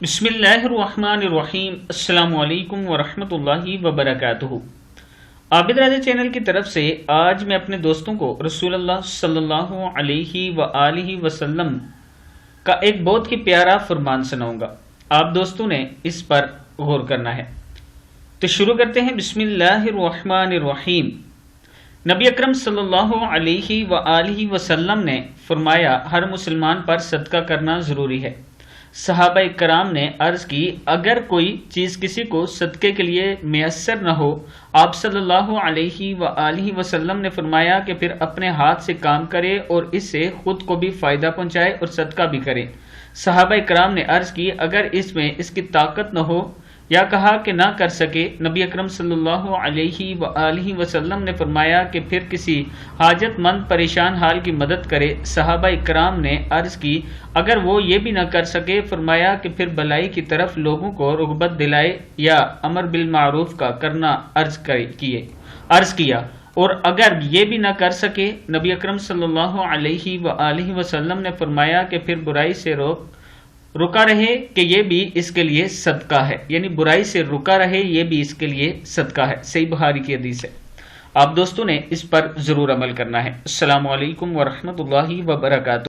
بسم اللہ الرحمن الرحیم۔ السلام علیکم ورحمۃ اللہ وبرکاتہ۔ عابد راجہ چینل کی طرف سے آج میں اپنے دوستوں کو رسول اللہ صلی اللہ علیہ وآلہ وسلم کا ایک بہت ہی پیارا فرمان سناؤں گا۔ آپ دوستوں نے اس پر غور کرنا ہے۔ تو شروع کرتے ہیں۔ بسم اللہ الرحمن الرحیم۔ نبی اکرم صلی اللہ علیہ وآلہ وسلم نے فرمایا، ہر مسلمان پر صدقہ کرنا ضروری ہے۔ صحابہ کرام نے عرض کی، اگر کوئی چیز کسی کو صدقے کے لیے میسر نہ ہو، آپ صلی اللہ علیہ وآلہ وسلم نے فرمایا کہ پھر اپنے ہاتھ سے کام کرے اور اس سے خود کو بھی فائدہ پہنچائے اور صدقہ بھی کرے۔ صحابہ کرام نے عرض کی، اگر اس میں اس کی طاقت نہ ہو یا کہا کہ نہ کر سکے، نبی اکرم صلی اللہ علیہ وآلہ وسلم نے فرمایا کہ پھر کسی حاجت مند پریشان حال کی مدد کرے۔ صحابہ کرام نے عرض کی، اگر وہ یہ بھی نہ کر سکے، فرمایا کہ پھر بھلائی کی طرف لوگوں کو رغبت دلائے یا امر بالمعروف کا کرنا عرض کیا، اور اگر یہ بھی نہ کر سکے، نبی اکرم صلی اللہ علیہ وآلہ وسلم نے فرمایا کہ پھر برائی سے رکا رہے کہ یہ بھی اس کے لیے صدقہ ہے، یعنی برائی سے رکا رہے یہ بھی اس کے لیے صدقہ ہے۔ صحیح بخاری کی حدیث ہے۔ آپ دوستوں نے اس پر ضرور عمل کرنا ہے۔ السلام علیکم ورحمۃ اللہ وبرکاتہ۔